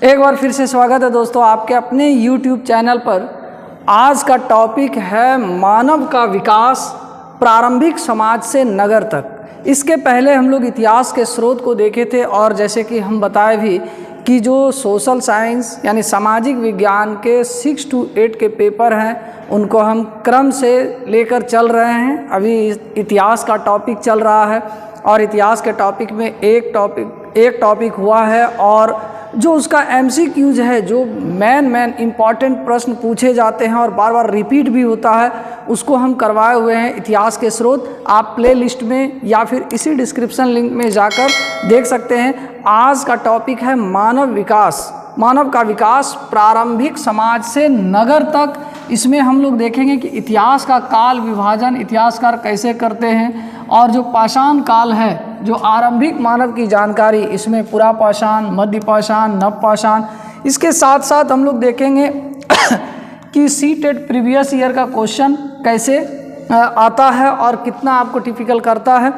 एक बार फिर से स्वागत है दोस्तों आपके अपने YouTube चैनल पर। आज का टॉपिक है मानव का विकास प्रारंभिक समाज से नगर तक। इसके पहले हम लोग इतिहास के स्रोत को देखे थे और जैसे कि हम बताए भी कि जो सोशल साइंस यानी सामाजिक विज्ञान के 6 to 8 के पेपर हैं उनको हम क्रम से लेकर चल रहे हैं। अभी इतिहास का टॉपिक चल रहा है और इतिहास के टॉपिक में एक टॉपिक हुआ है और जो उसका MCQs है, जो मेन इम्पॉर्टेंट प्रश्न पूछे जाते हैं और बार बार रिपीट भी होता है, उसको हम करवाए हुए हैं इतिहास के स्रोत। आप प्ले लिस्ट में या फिर इसी डिस्क्रिप्शन लिंक में जाकर देख सकते हैं। आज का टॉपिक है मानव का विकास प्रारंभिक समाज से नगर तक। इसमें हम लोग देखेंगे कि इतिहास का काल विभाजन इतिहासकार कैसे करते हैं और जो पाषाण काल है, जो आरंभिक मानव की जानकारी, इसमें पुरापाषाण, मध्य पाषाण, नव पाषाण। इसके साथ साथ हम लोग देखेंगे कि सीटेट प्रीवियस ईयर का क्वेश्चन कैसे आता है और कितना आपको टिपिकल करता है।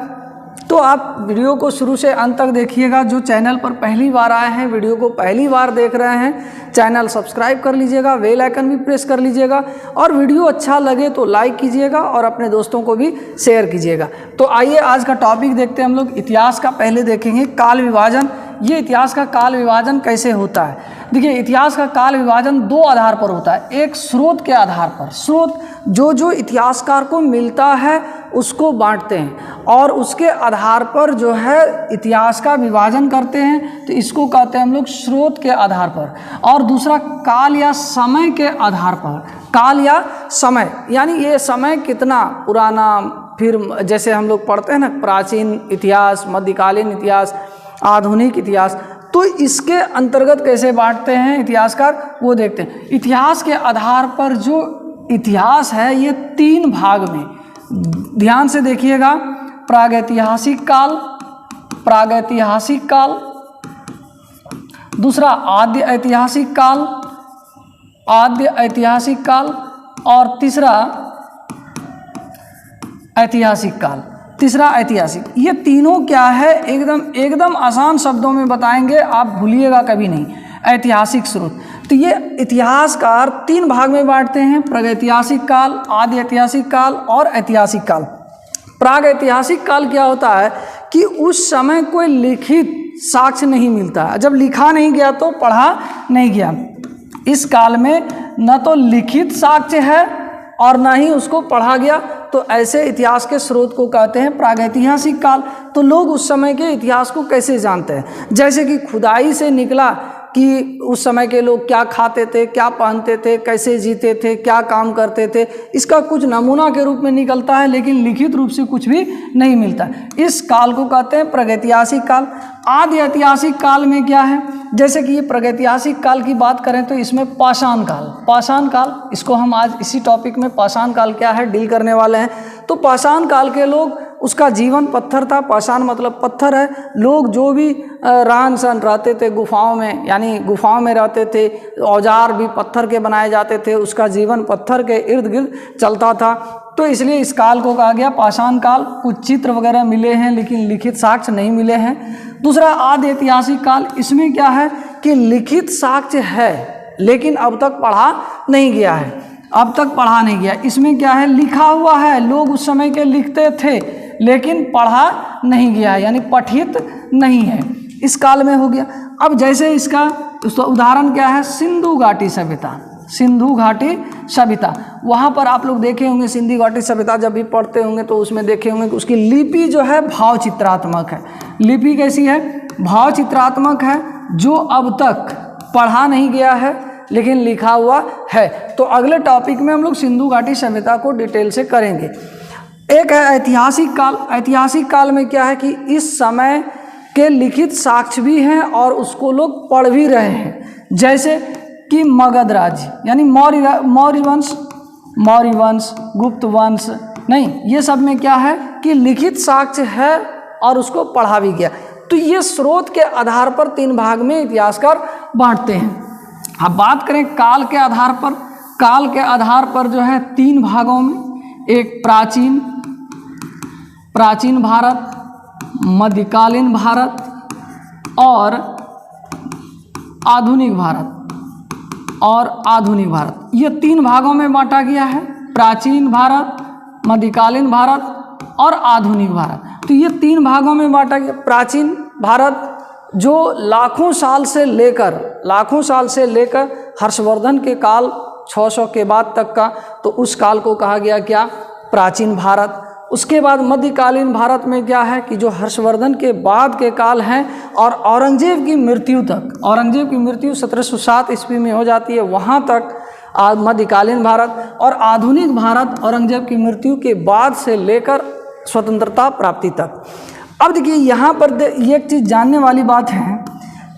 तो आप वीडियो को शुरू से अंत तक देखिएगा। जो चैनल पर पहली बार आए हैं, वीडियो को पहली बार देख रहे हैं, चैनल सब्सक्राइब कर लीजिएगा, बेल आइकन भी प्रेस कर लीजिएगा और वीडियो अच्छा लगे तो लाइक कीजिएगा और अपने दोस्तों को भी शेयर कीजिएगा। तो आइए आज का टॉपिक देखते हैं हम लोग। इतिहास का पहले देखेंगे काल विभाजन। ये इतिहास का काल विभाजन कैसे होता है? देखिए, इतिहास का काल विभाजन दो आधार पर होता है। एक स्रोत के आधार पर, स्रोत जो इतिहासकार को मिलता है उसको बांटते हैं और उसके आधार पर जो है इतिहास का विभाजन करते हैं, तो इसको कहते हैं हम लोग स्रोत के आधार पर। और दूसरा काल या समय के आधार पर, काल या समय यानी ये समय कितना पुराना, फिर जैसे हम लोग पढ़ते हैं ना प्राचीन इतिहास, मध्यकालीन इतिहास, आधुनिक इतिहास, तो इसके अंतर्गत कैसे बांटते हैं इतिहासकार वो देखते हैं। इतिहास के आधार पर जो इतिहास है ये 3 भाग में, ध्यान से देखिएगा। प्रागैतिहासिक काल, दूसरा आद्य ऐतिहासिक काल और तीसरा ऐतिहासिक। ये तीनों क्या है, एकदम आसान शब्दों में बताएंगे, आप भूलिएगा कभी नहीं। ऐतिहासिक स्रोत, तो ये इतिहासकार 3 भाग में बांटते हैं: प्रागैतिहासिक काल, आद्य ऐतिहासिक काल और ऐतिहासिक काल। प्रागैतिहासिक काल क्या होता है कि उस समय कोई लिखित साक्ष्य नहीं मिलता है। जब लिखा नहीं गया तो पढ़ा नहीं गया। इस काल में न तो लिखित साक्ष्य है और न ही उसको पढ़ा गया, तो ऐसे इतिहास के स्रोत को कहते हैं प्रागैतिहासिक काल। तो लोग उस समय के इतिहास को कैसे जानते हैं? जैसे कि खुदाई से निकला कि उस समय के लोग क्या खाते थे, क्या पहनते थे, कैसे जीते थे, क्या काम करते थे, इसका कुछ नमूना के रूप में निकलता है, लेकिन लिखित रूप से कुछ भी नहीं मिलता। इस काल को कहते हैं प्रागैतिहासिक काल। आदि ऐतिहासिक काल में क्या है? जैसे कि ये प्रागैतिहासिक काल की बात करें तो इसमें पाषाण काल, इसको हम आज इसी टॉपिक में पाषाण काल क्या है डील करने वाले हैं। तो पाषाण काल के लोग, उसका जीवन पत्थर था। पाषाण मतलब पत्थर है। लोग जो भी रहन सहन रहते थे गुफाओं में, यानी गुफाओं में रहते थे, औजार भी पत्थर के बनाए जाते थे, उसका जीवन पत्थर के इर्द गिर्द चलता था। तो इसलिए इस काल को कहा गया पाषाण काल। कुछ चित्र वगैरह मिले हैं लेकिन लिखित साक्ष्य नहीं मिले हैं। दूसरा आदि ऐतिहासिक काल, इसमें क्या है कि लिखित साक्ष्य है लेकिन अब तक पढ़ा नहीं गया। इसमें क्या है, लिखा हुआ है, लोग उस समय के लिखते थे लेकिन पढ़ा नहीं गया, यानी पठित नहीं है। इस काल में हो गया। अब जैसे इसका उदाहरण क्या है, सिंधु घाटी सभ्यता। वहाँ पर आप लोग देखे होंगे सिंधु घाटी सभ्यता, जब भी पढ़ते होंगे तो उसमें देखे होंगे कि उसकी लिपि जो है भाव चित्रात्मक है। लिपि कैसी है? भाव चित्रात्मक है, जो अब तक पढ़ा नहीं गया है लेकिन लिखा हुआ है। तो अगले टॉपिक में हम लोग सिंधु घाटी सभ्यता को डिटेल से करेंगे। एक है ऐतिहासिक काल। ऐतिहासिक काल में क्या है कि इस समय के लिखित साक्ष्य भी हैं और उसको लोग पढ़ भी रहे हैं। जैसे कि मगध राज्य यानी मौर्य वंश, गुप्त वंश, नहीं, ये सब में क्या है कि लिखित साक्ष्य है और उसको पढ़ा भी गया। तो ये स्रोत के आधार पर 3 भाग में इतिहासकार बांटते हैं। अब बात करें काल के आधार पर जो है 3 भागों में, एक प्राचीन भारत, मध्यकालीन भारत और आधुनिक भारत और आधुनिक भारत, ये 3 भागों में बांटा गया है, प्राचीन भारत, मध्यकालीन भारत और आधुनिक भारत। तो ये 3 भागों में बांटा गया। प्राचीन भारत जो लाखों साल से लेकर हर्षवर्धन के काल 600 के बाद तक का, तो उस काल को कहा गया क्या, प्राचीन भारत। उसके बाद मध्यकालीन भारत में क्या है कि जो हर्षवर्धन के बाद के काल हैं और औरंगजेब की मृत्यु तक, औरंगजेब की मृत्यु 1707 ईस्वी में हो जाती है, वहाँ तक मध्यकालीन भारत। और आधुनिक भारत औरंगजेब की मृत्यु के बाद से लेकर स्वतंत्रता प्राप्ति तक। अब देखिए यहाँ पर ये एक चीज़ जानने वाली बात है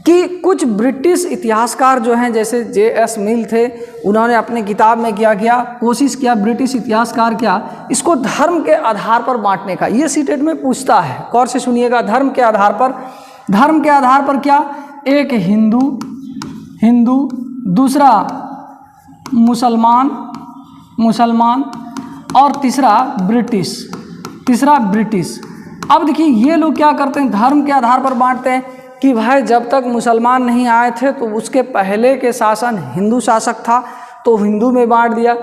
कि कुछ ब्रिटिश इतिहासकार जो हैं, जैसे J.S. मिल थे, उन्होंने अपने किताब में क्या किया, कोशिश किया, ब्रिटिश इतिहासकार क्या, इसको धर्म के आधार पर बांटने का। ये सीटेट में पूछता है, गौर से सुनिएगा, धर्म के आधार पर क्या, एक हिंदू, दूसरा मुसलमान और तीसरा ब्रिटिश। अब देखिए ये लोग क्या करते हैं, धर्म के आधार पर बांटते हैं कि भाई जब तक मुसलमान नहीं आए थे तो उसके पहले के शासन हिंदू शासक था, तो हिंदू में बांट दिया।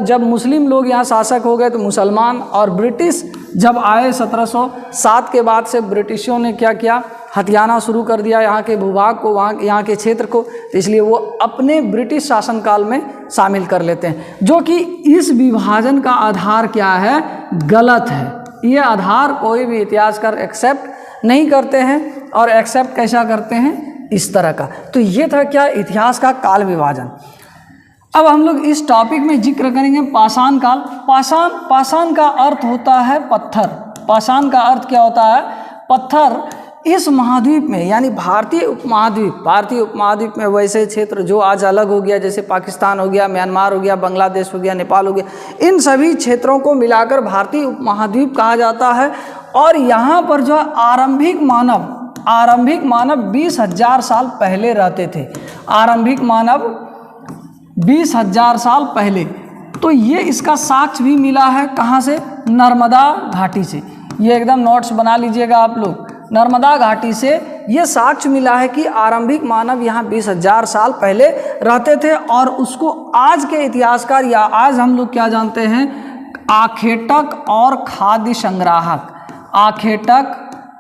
जब मुस्लिम लोग यहाँ शासक हो गए तो मुसलमान, और ब्रिटिश जब आए 1707 के बाद से ब्रिटिशों ने क्या किया, हथियाना शुरू कर दिया यहाँ के भूभाग को, यहाँ के क्षेत्र को, तो इसलिए वो अपने ब्रिटिश शासनकाल में शामिल कर लेते हैं, जो कि इस विभाजन का आधार क्या है, गलत है। ये आधार कोई भी इतिहासकार एक्सेप्ट नहीं करते हैं, और एक्सेप्ट कैसा करते हैं, इस तरह का। तो ये था क्या, इतिहास का काल विभाजन। अब हम लोग इस टॉपिक में जिक्र करेंगे पाषाण काल। पाषाण का अर्थ होता है पत्थर। पाषाण का अर्थ क्या होता है, पत्थर। इस महाद्वीप में यानी भारतीय उपमहाद्वीप में वैसे क्षेत्र जो आज अलग हो गया, जैसे पाकिस्तान हो गया, म्यांमार हो गया, बांग्लादेश हो गया, नेपाल हो गया, इन सभी क्षेत्रों को मिलाकर भारतीय उपमहाद्वीप कहा जाता है। और यहाँ पर जो आरंभिक मानव 20,000 साल पहले रहते थे। आरंभिक मानव 20,000 साल पहले। तो ये इसका साक्ष्य भी मिला है कहाँ से, नर्मदा घाटी से। ये एकदम नोट्स बना लीजिएगा आप लोग, नर्मदा घाटी से ये साक्ष्य मिला है कि आरंभिक मानव यहाँ 20,000 साल पहले रहते थे। और उसको आज के इतिहासकार या आज हम लोग क्या जानते हैं, आखेटक और खाद्य संग्राहक। आखेटक,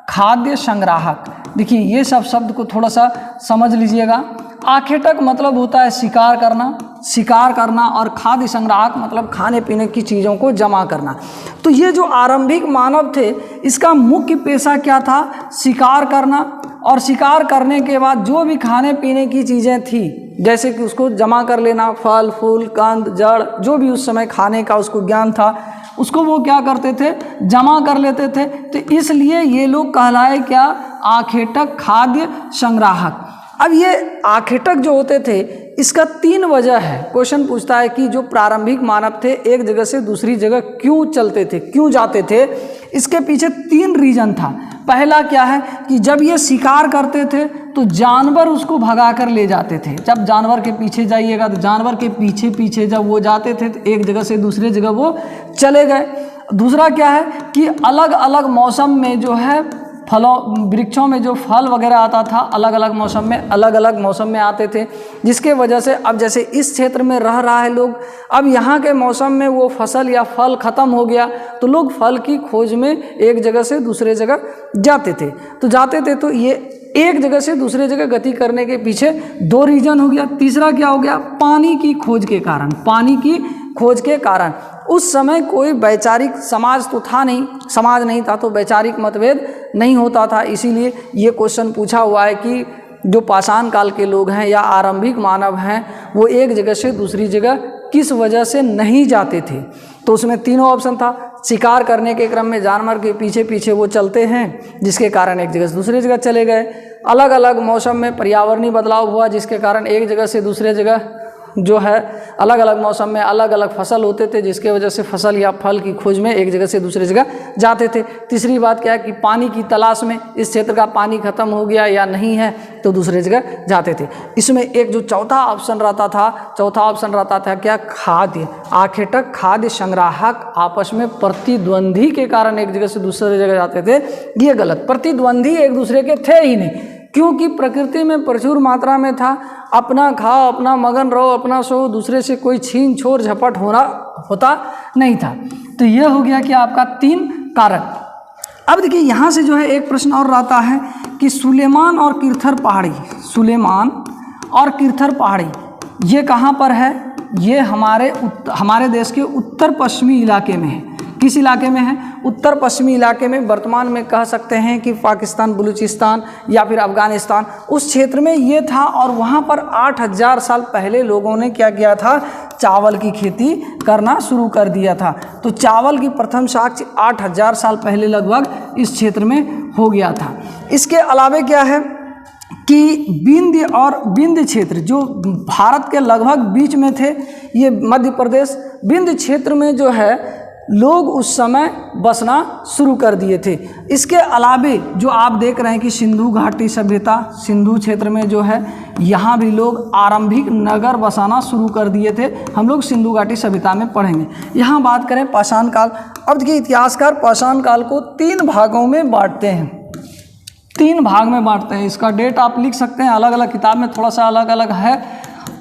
खाद्य संग्राहक। देखिए ये सब शब्द को थोड़ा सा समझ लीजिएगा। आखेटक मतलब होता है शिकार करना, और खाद्य संग्राहक मतलब खाने पीने की चीज़ों को जमा करना। तो ये जो आरंभिक मानव थे, इसका मुख्य पेशा क्या था, शिकार करना। और शिकार करने के बाद जो भी खाने पीने की चीज़ें थी, जैसे कि उसको जमा कर लेना, फल फूल कंद जड़, जो भी उस समय खाने का उसको ज्ञान था, उसको वो क्या करते थे, जमा कर लेते थे। तो इसलिए ये लोग कहलाए क्या, आखेटक, खाद्य संग्राहक। अब ये आखेटक जो होते थे, इसका 3 वजह है। क्वेश्चन पूछता है कि जो प्रारंभिक मानव थे एक जगह से दूसरी जगह क्यों चलते थे, क्यों जाते थे। इसके पीछे 3 रीजन था। पहला क्या है कि जब ये शिकार करते थे तो जानवर उसको भगा कर ले जाते थे। जब जानवर के पीछे जाइएगा तो जानवर के पीछे पीछे जब वो जाते थे तो एक जगह से दूसरी जगह वो चले गए। दूसरा क्या है कि अलग अलग मौसम में जो है वृक्षों में जो फल वगैरह आता था, अलग अलग मौसम में आते थे, जिसके वजह से अब जैसे इस क्षेत्र में रह रहा है लोग, अब यहाँ के मौसम में वो फसल या फल ख़त्म हो गया तो लोग फल की खोज में एक जगह से दूसरे जगह जाते थे। तो ये एक जगह से दूसरे जगह गति करने के पीछे 2 रीजन हो गया। तीसरा क्या हो गया, पानी की खोज के कारण। उस समय कोई वैचारिक समाज नहीं था, तो वैचारिक मतभेद नहीं होता था। इसीलिए ये क्वेश्चन पूछा हुआ है कि जो पाषाण काल के लोग हैं या आरंभिक मानव हैं, वो एक जगह से दूसरी जगह किस वजह से नहीं जाते थे। तो उसमें 3 ऑप्शन था। शिकार करने के क्रम में जानवर के पीछे पीछे वो चलते हैं, जिसके कारण एक जगह से दूसरी जगह चले गए। अलग अलग मौसम में पर्यावरणीय बदलाव हुआ, जिसके कारण एक जगह से दूसरे जगह जो है अलग अलग मौसम में अलग अलग फसल होते थे, जिसके वजह से फसल या फल की खोज में एक जगह से दूसरी जगह जाते थे। तीसरी बात क्या है कि पानी की तलाश में, इस क्षेत्र का पानी खत्म हो गया या नहीं है तो दूसरी जगह जाते थे। इसमें एक जो चौथा ऑप्शन रहता था क्या, खाद्य। आखेटक, खाद्य संग्राहक आपस में प्रतिद्वंदी के कारण एक जगह से दूसरी जगह जाते थे। ये गलत, प्रतिद्वंदी एक दूसरे के थे ही नहीं, क्योंकि प्रकृति में प्रचुर मात्रा में था, अपना खाओ अपना मगन रहो अपना सो, दूसरे से कोई छीन छोर झपट होता नहीं था। तो यह हो गया कि आपका 3 कारक। अब देखिए यहाँ से जो है एक प्रश्न और आता है कि सुलेमान और किरथर पहाड़ी, सुलेमान और किरथर पहाड़ी ये कहाँ पर है? ये हमारे देश के उत्तर पश्चिमी इलाके में है। किस इलाके में है? उत्तर पश्चिमी इलाके में। वर्तमान में कह सकते हैं कि पाकिस्तान, बलूचिस्तान या फिर अफ़गानिस्तान, उस क्षेत्र में ये था। और वहाँ पर 8000 साल पहले लोगों ने क्या किया था? चावल की खेती करना शुरू कर दिया था। तो चावल की प्रथम साक्ष्य 8000 साल पहले लगभग इस क्षेत्र में हो गया था। इसके अलावे क्या है कि विंध्य क्षेत्र जो भारत के लगभग बीच में थे, ये मध्य प्रदेश विंध्य क्षेत्र में जो है लोग उस समय बसना शुरू कर दिए थे। इसके अलावे जो आप देख रहे हैं कि सिंधु घाटी सभ्यता, सिंधु क्षेत्र में जो है यहाँ भी लोग आरंभिक नगर बसाना शुरू कर दिए थे। हम लोग सिंधु घाटी सभ्यता में पढ़ेंगे। यहाँ बात करें पाषाण काल। अब देखिए इतिहासकार पाषाण काल को 3 भागों में बांटते हैं, 3 भाग में बांटते हैं। इसका डेट आप लिख सकते हैं, अलग अलग किताब में थोड़ा सा अलग अलग है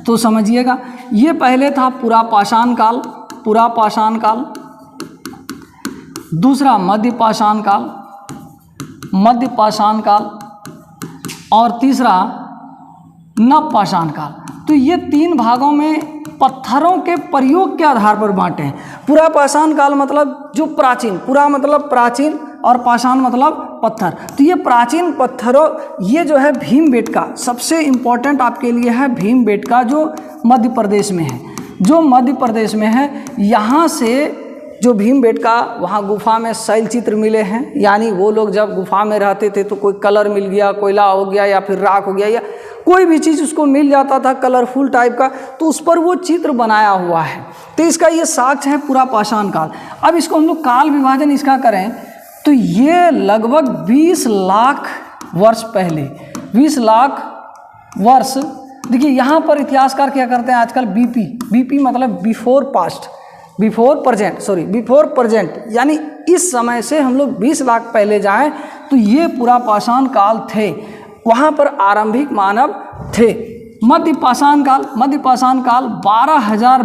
तो समझिएगा। ये पहले था पुरा पाषाण काल, पुरा पाषाण काल। दूसरा मध्य पाषाण काल, मध्य पाषाण काल। और तीसरा नव पाषाण काल। तो ये 3 भागों में पत्थरों के प्रयोग के आधार पर बांटे हैं। पुरा पाषाण काल मतलब जो प्राचीन, पुरा मतलब प्राचीन और पाषाण मतलब पत्थर। तो ये प्राचीन पत्थरों, ये जो है भीमबेटका सबसे इम्पोर्टेंट आपके लिए है। भीमबेटका जो मध्य प्रदेश में है, जो मध्य प्रदेश में है, यहाँ से जो भीमबेटका, वहाँ गुफा में शैल चित्र मिले हैं। यानी वो लोग जब गुफा में रहते थे तो कोई कलर मिल गया, कोयला हो गया या फिर राख हो गया या कोई भी चीज़ उसको मिल जाता था कलरफुल टाइप का, तो उस पर वो चित्र बनाया हुआ है। तो इसका ये साक्ष्य है पुरा पाषाण काल। अब इसको हम लोग काल विभाजन इसका करें तो ये लगभग 20 लाख वर्ष पहले, 20 लाख वर्ष। देखिए यहाँ पर इतिहासकार क्या करते हैं आजकल? बीपी मतलब बिफोर पास्ट, बिफोर प्रेजेंट, यानी इस समय से हम लोग 20 लाख पहले जाएं तो ये पुरा पाषाण काल थे। वहाँ पर आरंभिक मानव थे। मध्य पाषाण काल, मध्य पाषाण काल 12,000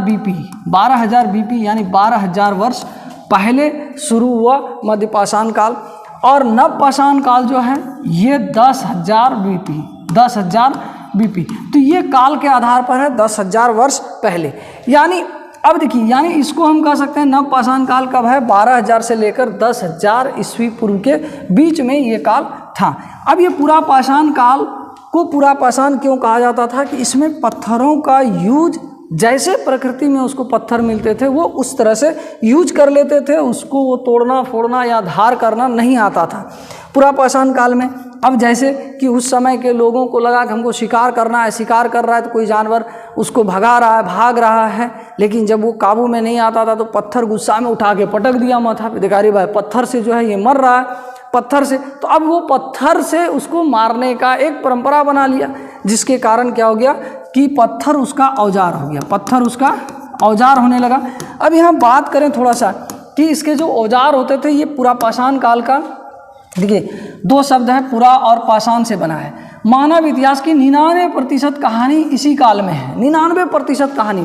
बीपी यानी 12,000 वर्ष पहले शुरू हुआ मध्य पाषाण काल। और नव पाषाण काल जो है ये 10,000 बीपी, 10,000 बीपी। तो ये काल के आधार पर है 10,000 वर्ष पहले। यानी अब देखिए, यानी इसको हम कह सकते हैं नव पाषाण काल कब है? 12,000 से लेकर 10,000 ईस्वी पूर्व के बीच में ये काल था। अब ये पुरा पाषाण काल को पुरा पाषाण क्यों कहा जाता था? कि इसमें पत्थरों का यूज, जैसे प्रकृति में उसको पत्थर मिलते थे वो उस तरह से यूज कर लेते थे, उसको वो तोड़ना फोड़ना या धार करना नहीं आता था पुरा पाषाण काल में। अब जैसे कि उस समय के लोगों को लगा कि हमको शिकार करना है, शिकार कर रहा है तो कोई जानवर उसको भगा रहा है, भाग रहा है, लेकिन जब वो काबू में नहीं आता था तो पत्थर गुस्सा में उठा के पटक दिया माथा पे, देखा रे भाई पत्थर से जो है ये मर रहा है, पत्थर से। तो अब वो पत्थर से उसको मारने का एक परंपरा बना लिया, जिसके कारण क्या हो गया कि पत्थर उसका औजार हो गया, पत्थर उसका औजार होने लगा। अब यहाँ बात करें थोड़ा सा कि इसके जो औजार होते थे ये पुरा पाषाण काल का, देखिए 2 शब्द है, पुरा और पाषाण से बना है। मानव इतिहास की 99% कहानी इसी काल में है। 99% कहानी,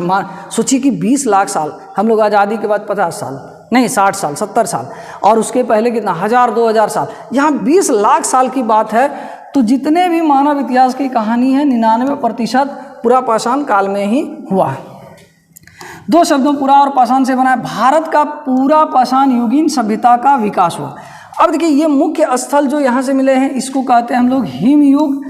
सोचिए कि 20 लाख साल, हम लोग आज़ादी के बाद 50 साल नहीं 60 साल 70 साल, और उसके पहले कितना 1000-2000 साल, यहाँ 20 लाख साल की बात है। तो जितने भी मानव इतिहास की कहानी है 99% पुरा पाषाण काल में ही हुआ है। 2 शब्दों पुरा और पाषाण से बना है। भारत का पूरा पाषाण युगीन सभ्यता का विकास हुआ। अब देखिए ये मुख्य स्थल जो यहाँ से मिले हैं इसको कहते हैं हम लोग हिमयुग।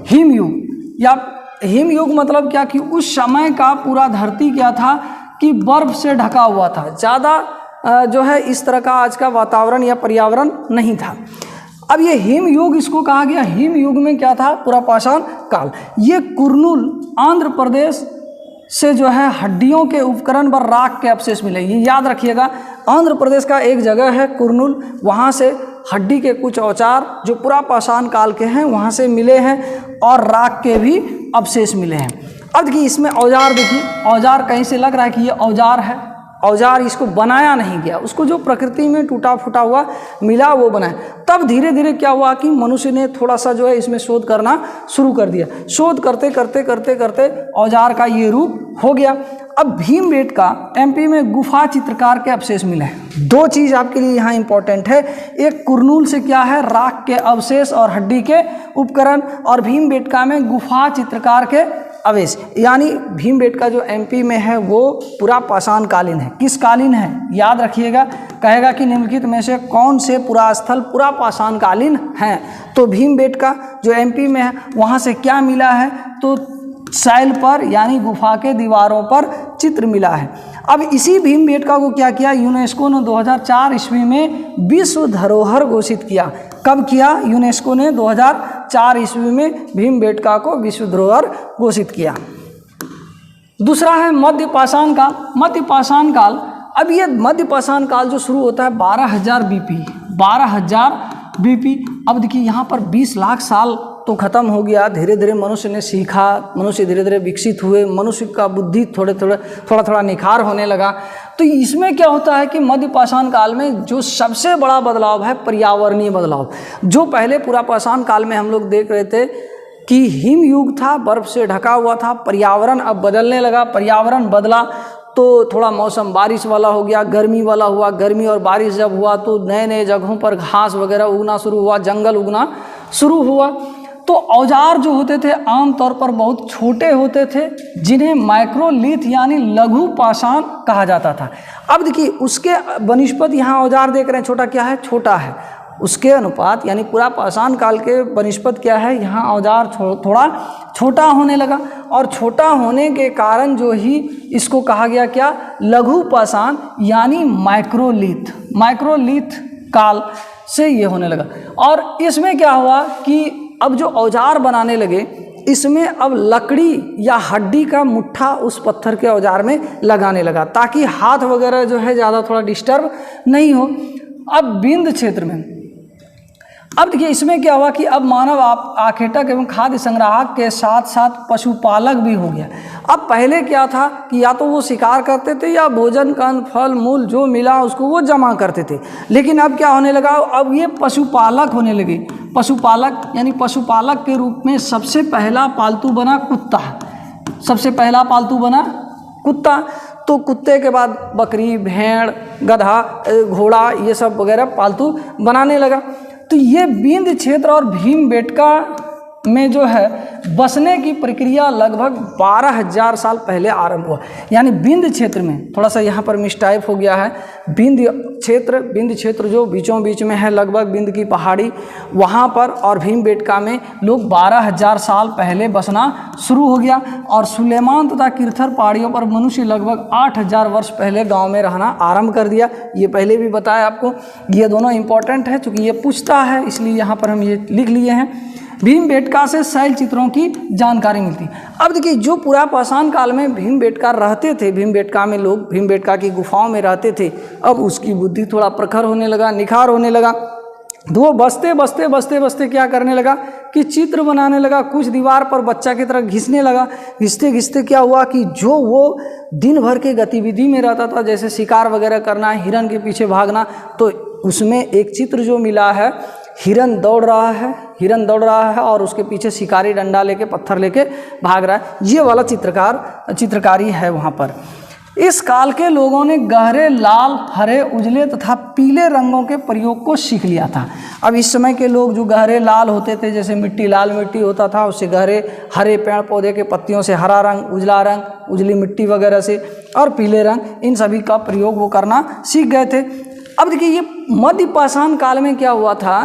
हिमयुग या हिमयुग मतलब क्या कि उस समय का पूरा धरती क्या था कि बर्फ से ढका हुआ था, ज़्यादा जो है इस तरह का आज का वातावरण या पर्यावरण नहीं था। अब ये हिमयुग इसको कहा गया। हिमयुग में क्या था? पुरा पाषाण काल। ये कुर्नूल आंध्र प्रदेश से जो है हड्डियों के उपकरण पर राख के अवशेष मिले। ये याद रखिएगा, आंध्र प्रदेश का एक जगह है कुर्नूल, वहाँ से हड्डी के कुछ औजार जो पुरा पाषाण काल के हैं वहाँ से मिले हैं और राख के भी अवशेष मिले हैं। अब देखिए इसमें औजार, देखिए औजार कहीं से लग रहा है कि ये औजार है, औजार इसको बनाया नहीं गया, उसको जो प्रकृति में टूटा फूटा हुआ मिला वो बनाया। तब धीरे धीरे क्या हुआ कि मनुष्य ने थोड़ा सा जो है इसमें शोध करना शुरू कर दिया। शोध करते करते करते करते औजार का ये रूप हो गया। अब भीमबेटका एमपी में गुफा चित्रकार के अवशेष मिले हैं। दो चीज़ आपके लिए यहाँ इंपॉर्टेंट है, एक कुरनूल से क्या है राख के अवशेष और हड्डी के उपकरण, और भीमबेटका में गुफा चित्रकार के अवशेष। यानी भीमबेटका जो एमपी में है वो पूरा पाषाण कालीन है। किस कालीन है याद रखिएगा, कहेगा कि निम्नलिखित में से कौन से पुरास्थल पूरा पाषाण कालीन हैं। तो भीमबेटका जो एमपी में है वहाँ से क्या मिला है, तो शैल पर यानी गुफा के दीवारों पर चित्र मिला है। अब इसी भीमबेटका को क्या किया, यूनेस्को ने 2004 ईस्वी में विश्व धरोहर घोषित किया। कब किया, यूनेस्को ने 2004 ईस्वी में भीमबेटका को विश्व धरोहर घोषित किया। दूसरा है मध्य पाषाण काल। मध्य पाषाण काल, अब ये मध्य पाषाण काल जो शुरू होता है 12,000 बीपी, 12,000 बीपी। अब देखिए यहाँ पर 20 लाख साल तो ख़त्म हो गया। धीरे धीरे मनुष्य ने सीखा, मनुष्य धीरे धीरे विकसित हुए, मनुष्य का बुद्धि थोड़ा थोड़ा निखार होने लगा। तो इसमें क्या होता है कि मध्य पाषाण काल में जो सबसे बड़ा बदलाव है पर्यावरणीय बदलाव। जो पहले पूरा पाषाण काल में हम लोग देख रहे थे कि हिम युग था, बर्फ से ढका हुआ था, पर्यावरण अब बदलने लगा। पर्यावरण बदला तो थोड़ा मौसम बारिश वाला हो गया, गर्मी वाला हुआ। गर्मी और बारिश जब हुआ तो नए नए जगहों पर घास वगैरह उगना शुरू हुआ, जंगल उगना शुरू हुआ। तो औजार जो होते थे आमतौर पर बहुत छोटे होते थे, जिन्हें माइक्रोलिथ यानी लघु पाषाण कहा जाता था। अब देखिए उसके बनिस्पत यहाँ औजार देख रहे हैं, छोटा क्या है, छोटा है। उसके अनुपात यानी पूरा पाषाण काल के बनिस्पत क्या है, यहाँ औजार थोड़ा छोटा होने लगा, और छोटा होने के कारण जो ही इसको कहा गया क्या, लघु पाषाण यानी माइक्रोलिथ। माइक्रोलिथ काल से ये होने लगा। और इसमें क्या हुआ कि अब जो औजार बनाने लगे इसमें अब लकड़ी या हड्डी का मुट्ठा उस पत्थर के औजार में लगाने लगा, ताकि हाथ वगैरह जो है ज़्यादा थोड़ा डिस्टर्ब नहीं हो। अब बिंद क्षेत्र में अब देखिए इसमें क्या हुआ कि अब मानव आखेटक एवं खाद्य संग्राहक के साथ साथ पशुपालक भी हो गया। अब पहले क्या था कि या तो वो शिकार करते थे या भोजन कंद फल मूल जो मिला उसको वो जमा करते थे, लेकिन अब क्या होने लगा, अब ये पशुपालक होने लगे। पशुपालक यानी पशुपालक के रूप में सबसे पहला पालतू बना कुत्ता। सबसे पहला पालतू बना कुत्ता। तो कुत्ते के बाद बकरी, भेड़, गधा, घोड़ा ये सब वगैरह पालतू बनाने लगा। तो ये बिंद क्षेत्र और भीमबेटका में जो है बसने की प्रक्रिया लगभग 12,000 साल पहले आरंभ हुआ। यानी बिंद क्षेत्र में थोड़ा सा यहाँ पर मिसटाइप हो गया है। बिंद क्षेत्र जो बीचों बीच में है, लगभग बिंद की पहाड़ी वहाँ पर, और भीमबेटका में लोग 12,000 साल पहले बसना शुरू हो गया। और सुलेमान तथा किरथर पहाड़ियों पर मनुष्य लगभग 8,000 वर्ष पहले गाँव में रहना आरंभ कर दिया। ये पहले भी बताया आपको। ये दोनों इंपॉर्टेंट है चूँकि ये पूछता है, इसलिए यहाँ पर हम ये लिख लिए हैं। भीमबेटका से शैल चित्रों की जानकारी मिलती। अब देखिए जो पूरा पाषाण काल में भीमबेटका रहते थे, भीमबेटका में लोग भीमबेटका की गुफाओं में रहते थे, अब उसकी बुद्धि थोड़ा प्रखर होने लगा, निखार होने लगा। तो वो बसते क्या करने लगा कि चित्र बनाने लगा। कुछ दीवार पर बच्चा की तरह घिसने लगा। घिसते क्या हुआ कि जो वो दिन भर के गतिविधि में रहता था, जैसे शिकार वगैरह करना, हिरन के पीछे भागना, तो उसमें एक चित्र जो मिला है, हिरन दौड़ रहा है और उसके पीछे शिकारी डंडा लेके पत्थर लेके भाग रहा है। ये वाला चित्रकारी है वहाँ पर। इस काल के लोगों ने गहरे लाल, हरे, उजले तथा पीले रंगों के प्रयोग को सीख लिया था। अब इस समय के लोग जो गहरे लाल होते थे, जैसे मिट्टी, लाल मिट्टी होता था, उससे गहरे हरे पेड़ पौधे के पत्तियों से हरा रंग, उजला रंग, उजली मिट्टी वगैरह से, और पीले रंग, इन सभी का प्रयोग वो करना सीख गए थे। अब देखिए ये मध्य पाषाण काल में क्या हुआ था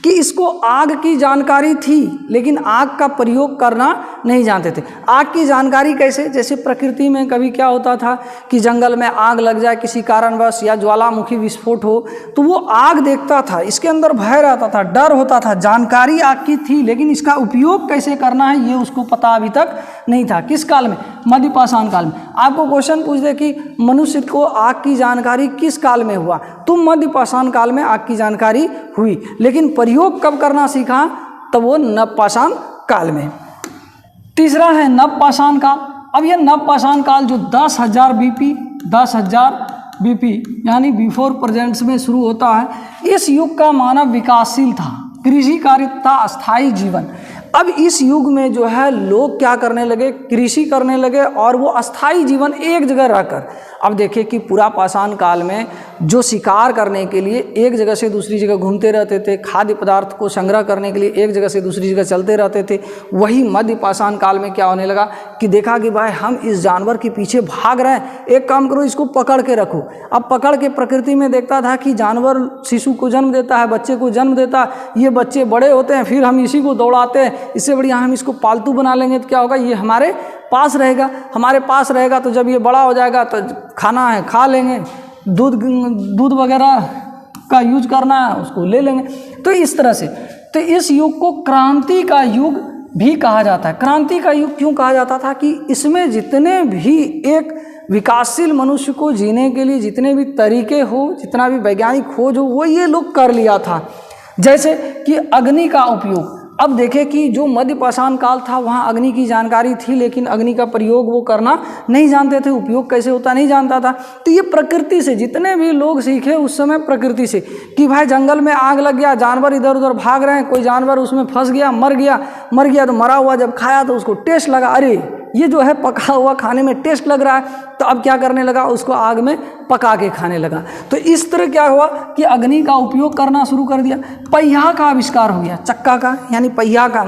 कि इसको आग की जानकारी थी, लेकिन आग का प्रयोग करना नहीं जानते थे। आग की जानकारी कैसे, जैसे प्रकृति में कभी क्या होता था कि जंगल में आग लग जाए किसी कारणवश, या ज्वालामुखी विस्फोट हो, तो वो आग देखता था, इसके अंदर भय रहता था, डर होता था। जानकारी आग की थी, लेकिन इसका उपयोग कैसे करना है ये उसको पता अभी तक नहीं था। किस काल में? मध्य पाषाण काल में। आपको क्वेश्चन पूछ दे कि मनुष्य को आग की जानकारी किस काल में हुआ, तो मध्य पाषाण काल में आग की जानकारी हुई, लेकिन प्रयोग कब करना सीखा, तब वो नव पाषाण काल में। तीसरा है नव पाषाण काल। अब ये नवपाषाण काल जो 10,000 बीपी यानी बिफोर प्रेजेंट्स में शुरू होता है, इस युग का मानव विकासशील था, कृषि कार्य था, अस्थायी जीवन। अब इस युग में जो है लोग क्या करने लगे, कृषि करने लगे और वो अस्थायी जीवन एक जगह रहकर। अब देखिए कि पूरा पाषाण काल में जो शिकार करने के लिए एक जगह से दूसरी जगह घूमते रहते थे, खाद्य पदार्थ को संग्रह करने के लिए एक जगह से दूसरी जगह चलते रहते थे, वही मध्य पाषाण काल में क्या होने लगा कि देखा कि भाई हम इस जानवर के पीछे भाग रहे हैं, एक काम करो इसको पकड़ के रखो। अब पकड़ के प्रकृति में देखता था कि जानवर शिशु को जन्म देता है, बच्चे को जन्म देता है, ये बच्चे बड़े होते हैं, फिर हम इसी को दौड़ाते हैं, इससे बढ़िया हम इसको पालतू बना लेंगे तो क्या होगा, ये हमारे पास रहेगा तो जब ये बड़ा हो जाएगा तो खाना है खा लेंगे, दूध वगैरह का यूज करना है उसको ले लेंगे। तो इस तरह से तो इस युग को क्रांति का युग भी कहा जाता है। क्रांति का युग क्यों कहा जाता था कि इसमें जितने भी एक विकासशील मनुष्य को जीने के लिए जितने भी तरीके हो, जितना भी वैज्ञानिक खोज हो, वो ये लोग कर लिया था। जैसे कि अग्नि का उपयोग। अब देखें कि जो मध्य पाषाण काल था वहाँ अग्नि की जानकारी थी, लेकिन अग्नि का प्रयोग वो करना नहीं जानते थे, उपयोग कैसे होता नहीं जानता था। तो ये प्रकृति से जितने भी लोग सीखे उस समय प्रकृति से कि भाई जंगल में आग लग गया, जानवर इधर उधर भाग रहे हैं, कोई जानवर उसमें फंस गया, मर गया तो मरा हुआ जब खाया तो उसको टेस्ट लगा, अरे ये जो है पका हुआ खाने में टेस्ट लग रहा है, तो अब क्या करने लगा, उसको आग में पका के खाने लगा। तो इस तरह क्या हुआ कि अग्नि का उपयोग करना शुरू कर दिया। पहिया का आविष्कार हो गया, चक्का का यानी पहिया का।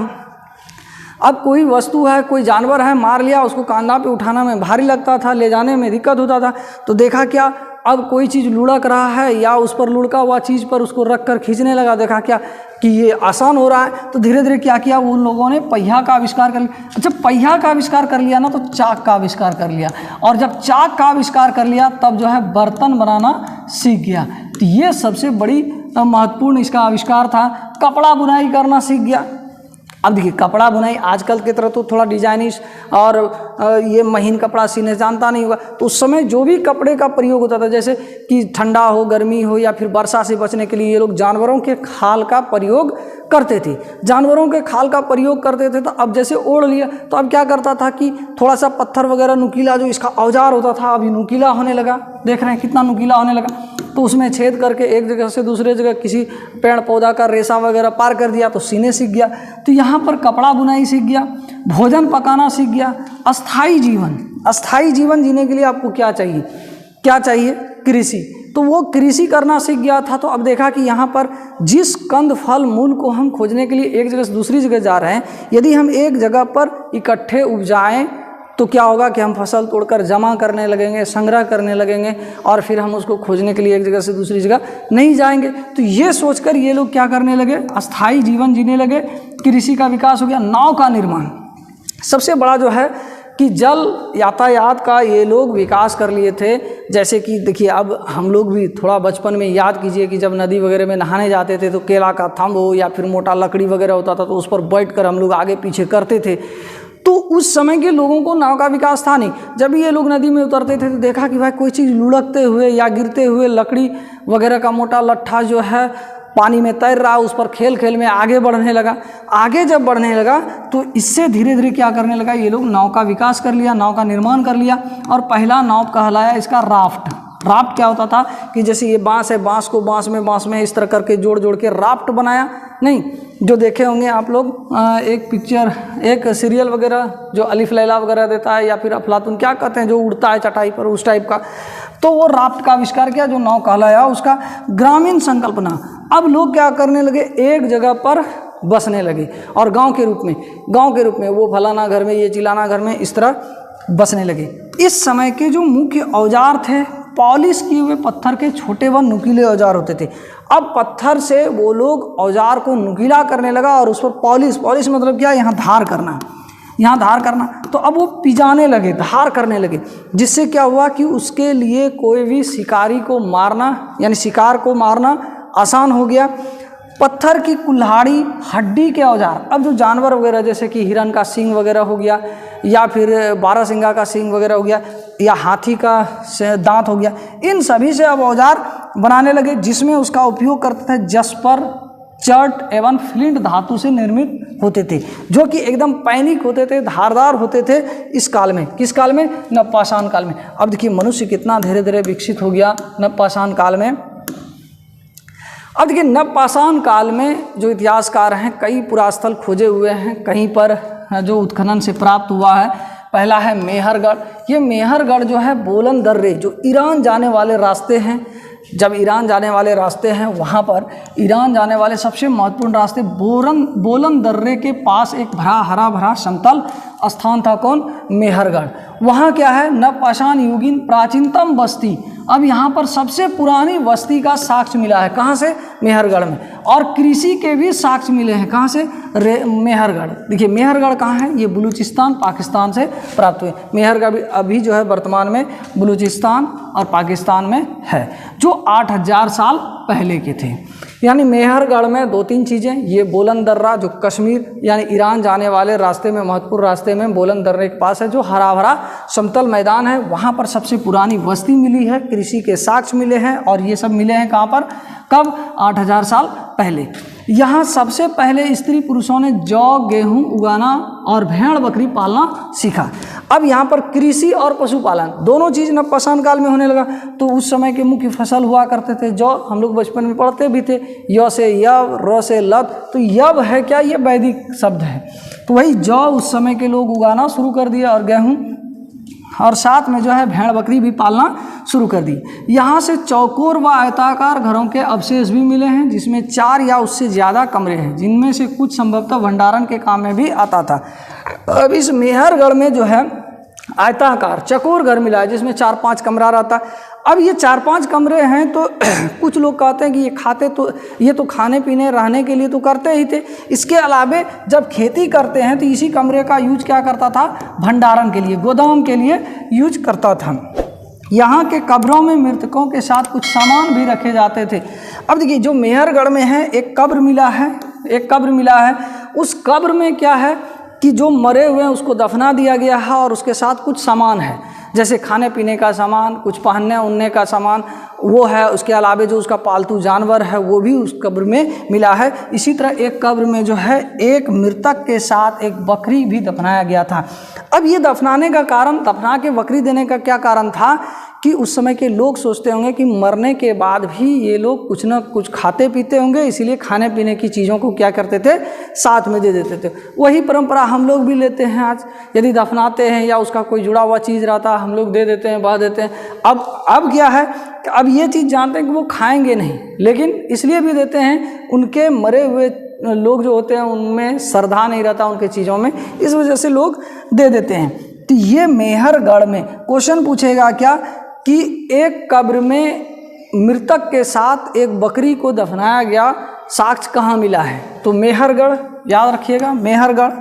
अब कोई वस्तु है, कोई जानवर है, मार लिया, उसको कांधा पे उठाना में भारी लगता था, ले जाने में दिक्कत होता था, तो देखा क्या अब कोई चीज़ लुढ़क रहा है या उस पर लुढ़का हुआ चीज़ पर उसको रख कर खींचने लगा, देखा क्या कि ये आसान हो रहा है, तो धीरे धीरे क्या किया उन लोगों ने पहिया का आविष्कार कर लिया। अच्छा, पहिया का आविष्कार कर लिया ना तो चाक का आविष्कार कर लिया, और जब चाक का आविष्कार कर लिया तब जो है बर्तन बनाना सीख गया। तो ये सबसे बड़ी महत्वपूर्ण इसका आविष्कार था। कपड़ा बुनाई करना सीख गया। अब देखिए कपड़ा बुनाई आजकल की तरह तो थोड़ा डिजाइनिश और ये महीन कपड़ा सीने जानता नहीं होगा, तो उस समय जो भी कपड़े का प्रयोग होता था, जैसे कि ठंडा हो, गर्मी हो या फिर वर्षा से बचने के लिए ये लोग जानवरों के खाल का प्रयोग करते थे। जानवरों के खाल का प्रयोग करते थे, तो अब जैसे ओढ़ लिया तो अब क्या करता था कि थोड़ा सा पत्थर वगैरह नुकीला जो इसका औजार होता था अभी नुकीला होने लगा, देख रहे हैं कितना नुकीला होने लगा, तो उसमें छेद करके एक जगह से दूसरे जगह किसी पेड़ पौधा का रेशा वगैरह पार कर दिया तो सीने सीख गया। तो यहाँ पर कपड़ा बुनाई सीख गया, भोजन पकाना सीख गया। अस्थाई जीवन जीने के लिए आपको क्या चाहिए कृषि, तो वो कृषि करना सीख गया था। तो अब देखा कि यहाँ पर जिस कंद फल मूल को हम खोजने के लिए एक जगह से दूसरी जगह जा रहे हैं, यदि हम एक जगह पर इकट्ठे उपजाएं तो क्या होगा कि हम फसल तोड़कर जमा करने लगेंगे, संग्रह करने लगेंगे, और फिर हम उसको खोजने के लिए एक जगह से दूसरी जगह नहीं जाएंगे। तो ये सोचकर ये लोग क्या करने लगे, अस्थाई जीवन जीने लगे, कृषि का विकास हो गया। नाव का निर्माण सबसे बड़ा जो है कि जल यातायात का ये लोग विकास कर लिए थे। जैसे कि देखिए अब हम लोग भी थोड़ा बचपन में याद कीजिए कि जब नदी वगैरह में नहाने जाते थे तो केला का थंब हो या फिर मोटा लकड़ी वगैरह होता था तो उस पर बैठकर हम लोग आगे पीछे करते थे। तो उस समय के लोगों को नाव का विकास था नहीं। जब ये लोग नदी में उतरते थे तो देखा कि भाई कोई चीज़ लुढ़कते हुए या गिरते हुए, लकड़ी वगैरह का मोटा लट्ठा जो है पानी में तैर रहा, उस पर खेल खेल में आगे बढ़ने लगा। आगे जब बढ़ने लगा तो इससे धीरे धीरे क्या करने लगा, ये लोग नाव का विकास कर लिया, नाव का निर्माण कर लिया। और पहला नाव कहलाया इसका राफ्ट। राफ्ट क्या होता था कि जैसे ये बांस है, बांस को बांस में इस तरह करके जोड़ जोड़ के राफ्ट बनाया। नहीं, जो देखे होंगे आप लोग एक पिक्चर, एक सीरियल वगैरह जो अलिफ लैला वगैरह देता है, या फिर अफलातून क्या कहते हैं जो उड़ता है चटाई पर, उस टाइप का। तो वो राफ्ट का आविष्कार किया, जो नाव कहलाया उसका। ग्रामीण संकल्पना, अब लोग क्या करने लगे, एक जगह पर बसने लगे और गांव के रूप में वो फलाना घर में, ये चिलाना घर में, इस तरह बसने लगे। इस समय के जो मुख्य औजार थे, पॉलिश किए हुए पत्थर के छोटे व नुकीले औजार होते थे। अब पत्थर से वो लोग औजार को नुकीला करने लगा और उस पर पॉलिश मतलब क्या, यहाँ धार करना। तो अब वो पिजाने लगे, धार करने लगे, जिससे क्या हुआ कि उसके लिए कोई भी शिकारी को मारना, यानी शिकार को मारना आसान हो गया। पत्थर की कुल्हाड़ी, हड्डी के औजार, अब जो जानवर वगैरह जैसे कि हिरन का सींग वगैरह हो गया, या फिर बारहसिंगा का सींग वगैरह हो गया, या हाथी का दांत हो गया, इन सभी से अब औजार बनाने लगे, जिसमें उसका उपयोग करते थे जस्पर, चर्ट एवं फ्लिंट धातु से निर्मित होते थे, जो कि एकदम पैनिक होते थे, धारदार होते थे इस काल में। किस काल में? नवपाषाण काल में। अब देखिए मनुष्य कितना धीरे धीरे विकसित हो गया नवपाषाण काल में। अब देखिए नवपाषाण काल में जो इतिहासकार हैं कई पुरास्थल खोजे हुए हैं, कहीं पर जो उत्खनन से प्राप्त हुआ है। पहला है मेहरगढ़। ये मेहरगढ़ जो है बोलन दर्रे, जो ईरान जाने वाले रास्ते हैं, जब ईरान जाने वाले रास्ते हैं वहाँ पर ईरान जाने वाले सबसे महत्वपूर्ण रास्ते बोलन दर्रे के पास एक हरा भरा समतल स्थान था। कौन? मेहरगढ़। वहाँ क्या है? नवपाषाण युगीन प्राचीनतम बस्ती। अब यहाँ पर सबसे पुरानी बस्ती का साक्ष्य मिला है। कहाँ से? मेहरगढ़ में। और कृषि के भी साक्ष्य मिले हैं। कहाँ से? मेहरगढ़। देखिए मेहरगढ़ कहाँ है? ये बलूचिस्तान पाकिस्तान से प्राप्त हुए। मेहरगढ़ अभी जो है वर्तमान में बलूचिस्तान और पाकिस्तान में है, जो 8000 साल पहले के थे। यानी मेहरगढ़ में 2-3 चीज़ें, ये बोलन दर्रा जो कश्मीर यानी ईरान जाने वाले रास्ते में, महत्वपूर्ण रास्ते में बोलन दर्रे के पास है, जो हरा भरा समतल मैदान है, वहाँ पर सबसे पुरानी बस्ती मिली है, कृषि के साक्ष्य मिले हैं। और ये सब मिले हैं कहाँ पर? कब? 8000 साल पहले। यहाँ सबसे पहले स्त्री पुरुषों ने जौ गेहूँ उगाना और भेड़ बकरी पालना सीखा। अब यहाँ पर कृषि और पशुपालन दोनों चीज़ नवपाषाण काल में होने लगा। तो उस समय के मुख्य फसल हुआ करते थे जौ, हम लोग बचपन में पढ़ते भी थे, य से यव, र से लत। तो यव है क्या? ये वैदिक शब्द है। तो वही जौ उस समय के लोग उगाना शुरू कर दिया और गेहूँ, और साथ में जो है भेड़ बकरी भी पालना शुरू कर दी। यहाँ से चौकोर व आयताकार घरों के अवशेष भी मिले हैं, जिसमें 4 या उससे ज़्यादा कमरे हैं, जिनमें से कुछ संभवतः भंडारण के काम में भी आता था। अब इस मेहरगढ़ में जो है आयताकार चकोर घर मिला है, जिसमें 4-5 कमरा रहता है। अब ये 4-5 कमरे हैं तो कुछ लोग कहते हैं कि ये तो खाने पीने रहने के लिए तो करते ही थे, इसके अलावे जब खेती करते हैं तो इसी कमरे का यूज क्या करता था? भंडारण के लिए, गोदाम के लिए यूज करता था। यहाँ के कब्रों में मृतकों के साथ कुछ सामान भी रखे जाते थे। अब देखिए जो मेहरगढ़ में है एक कब्र मिला है, उस कब्र में क्या है कि जो मरे हुए हैं उसको दफना दिया गया है और उसके साथ कुछ सामान है, जैसे खाने पीने का सामान, कुछ पहनने उनने का सामान वो है। उसके अलावे जो उसका पालतू जानवर है वो भी उस कब्र में मिला है। इसी तरह एक कब्र में जो है एक मृतक के साथ एक बकरी भी दफनाया गया था। अब ये दफनाने का कारण, दफना के बकरी देने का क्या कारण था कि उस समय के लोग सोचते होंगे कि मरने के बाद भी ये लोग कुछ ना कुछ खाते पीते होंगे, इसीलिए खाने पीने की चीज़ों को क्या करते थे? साथ में दे देते थे। वही परंपरा हम लोग भी लेते हैं आज। यदि दफनाते हैं या उसका कोई जुड़ा हुआ चीज़ रहता है हम लोग दे देते हैं, बहा देते हैं। अब क्या है कि अब ये चीज़ जानते हैं कि वो खाएंगे नहीं, लेकिन इसलिए भी देते हैं, उनके मरे हुए लोग जो होते हैं उनमें श्रद्धा नहीं रहता उनके चीज़ों में, इस वजह से लोग दे देते हैं। तो ये मेहरगढ़ में क्वेश्चन पूछेगा क्या कि एक कब्र में मृतक के साथ एक बकरी को दफनाया गया, साक्ष्य कहाँ मिला है? तो मेहरगढ़, याद रखिएगा मेहरगढ़।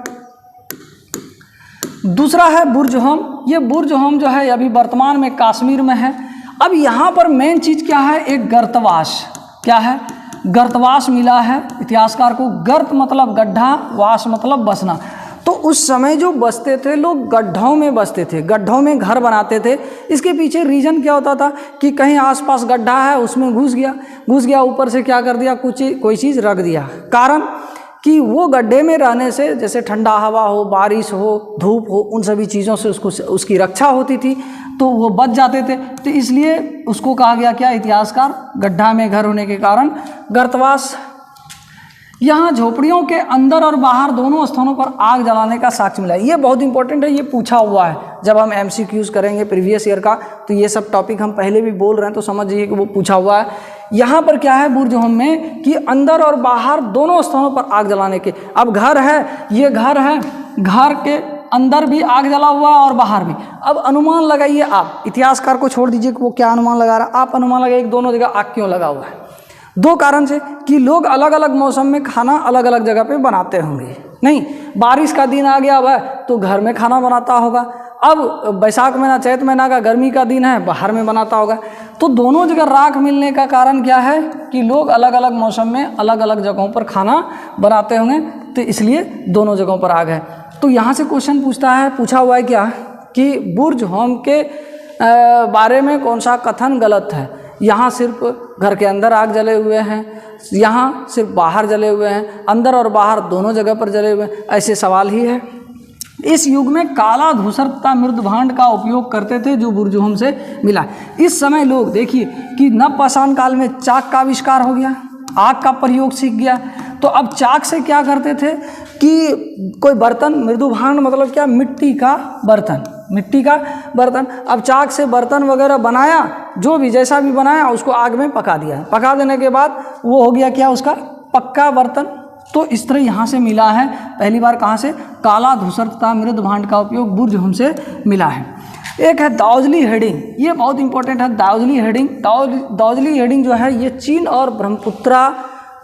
दूसरा है बुर्जहोम। ये बुर्जहोम जो है अभी वर्तमान में कश्मीर में है। अब यहाँ पर मेन चीज़ क्या है? एक गर्तवास। क्या है? गर्तवास मिला है इतिहासकार को। गर्त मतलब गड्ढा, वास मतलब बसना। तो उस समय जो बसते थे लोग गड्ढों में बसते थे, गड्ढों में घर बनाते थे। इसके पीछे रीज़न क्या होता था कि कहीं आसपास गड्ढा है उसमें घुस गया, ऊपर से क्या कर दिया, कोई चीज़ रख दिया। कारण कि वो गड्ढे में रहने से जैसे ठंडा हवा हो, बारिश हो, धूप हो, उन सभी चीज़ों से उसकी रक्षा होती थी, तो वो बच जाते थे। तो इसलिए उसको कहा गया क्या? इतिहासकार, गड्ढा में घर होने के कारण गर्तवास। यहाँ झोपड़ियों के अंदर और बाहर दोनों स्थानों पर आग जलाने का साक्ष्य मिला है। ये बहुत इंपॉर्टेंट है, ये पूछा हुआ है जब हम MCQs करेंगे प्रीवियस ईयर का। तो ये सब टॉपिक हम पहले भी बोल रहे हैं तो समझ जाइए कि वो पूछा हुआ है। यहाँ पर क्या है बुर्जहोम में कि अंदर और बाहर दोनों स्थानों पर आग जलाने के। अब घर है, ये घर है, घर के अंदर भी आग जला हुआ है और बाहर भी। अब अनुमान लगाइए आप, इतिहासकार को छोड़ दीजिए कि वो क्या अनुमान लगा रहा है, आप अनुमान लगाइए कि दोनों जगह आग क्यों लगा हुआ है। 2 कारण से कि लोग अलग अलग मौसम में खाना अलग अलग जगह पे बनाते होंगे। नहीं, बारिश का दिन आ गया हुआ है तो घर में खाना बनाता होगा। अब बैसाख महीना, चैत महीना का गर्मी का दिन है, बाहर में बनाता होगा। तो दोनों जगह राख मिलने का कारण क्या है कि लोग अलग अलग मौसम में अलग अलग जगहों पर खाना बनाते होंगे, तो इसलिए दोनों जगहों पर आग है। तो यहाँ से क्वेश्चन पूछा हुआ है क्या कि बुर्जहोम के बारे में कौन सा कथन गलत है। यहाँ सिर्फ घर के अंदर आग जले हुए हैं, यहाँ सिर्फ बाहर जले हुए हैं, अंदर और बाहर दोनों जगह पर जले हुए हैं, ऐसे सवाल ही है। इस युग में काला धूसर तथा मृद भांड का उपयोग करते थे जो बुर्जुहम से मिला। इस समय लोग देखिए कि नवपाषाण काल में चाक का आविष्कार हो गया, आग का प्रयोग सीख गया। तो अब चाक से क्या करते थे कि कोई बर्तन, मृदु भांड मतलब क्या, मिट्टी का बर्तन, मिट्टी का बर्तन। अब चाक से बर्तन वगैरह बनाया, जो भी जैसा भी बनाया उसको आग में पका दिया, पका देने के बाद वो हो गया क्या, उसका पक्का बर्तन। तो इस तरह यहाँ से मिला है पहली बार, कहाँ से, काला धूसर तथा मृद भांड का उपयोग बुर्जुहम से मिला है। एक है दाउजली हेडिंग, ये बहुत इंपॉर्टेंट है। दाउजली हेडिंग, दाउजली हेडिंग जो है ये चीन और ब्रह्मपुत्रा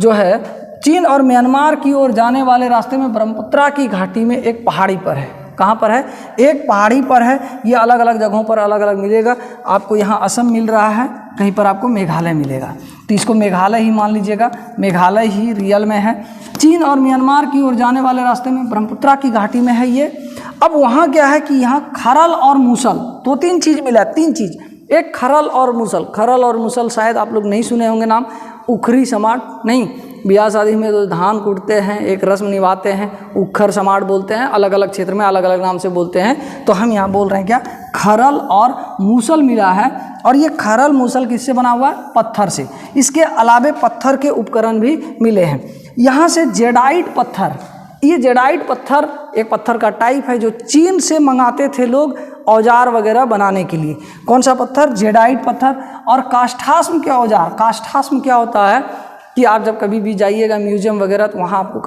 जो है, चीन और म्यांमार की ओर जाने वाले रास्ते में ब्रह्मपुत्रा की घाटी में एक पहाड़ी पर है। कहाँ पर है, एक पहाड़ी पर है। ये अलग अलग जगहों पर अलग अलग मिलेगा। आपको यहाँ असम मिल रहा है, कहीं पर आपको मेघालय मिलेगा, तो इसको मेघालय ही मान लीजिएगा, मेघालय ही रियल में है। चीन और म्यांमार की ओर जाने वाले रास्ते में ब्रह्मपुत्रा की घाटी में है ये। अब वहाँ क्या है कि यहाँ खरल और मूसल, दो तीन चीज़ मिला, तीन चीज़, एक खरल और मूसल। खरल और मूसल शायद आप लोग नहीं सुने होंगे नाम, उखरी समाट नहीं, ब्याह शादी में तो धान कूटते हैं, एक रस्म निभाते हैं, उखर समाट बोलते हैं, अलग अलग क्षेत्र में अलग अलग नाम से बोलते हैं। तो हम यहाँ बोल रहे हैं क्या, खरल और मूसल मिला है। और ये खरल मूसल किससे बना हुआ है, पत्थर से। इसके अलावे पत्थर के उपकरण भी मिले हैं। यहाँ से जेडाइट पत्थर, ये जेडाइट पत्थर एक पत्थर का टाइप है जो चीन से मंगाते थे लोग औजार वगैरह बनाने के लिए। कौन सा पत्थर, जेडाइट पत्थर। और काष्ठास्म के औजार, काष्ठास्म क्या होता है कि आप जब कभी भी जाइएगा म्यूजियम वगैरह तो वहाँ आपको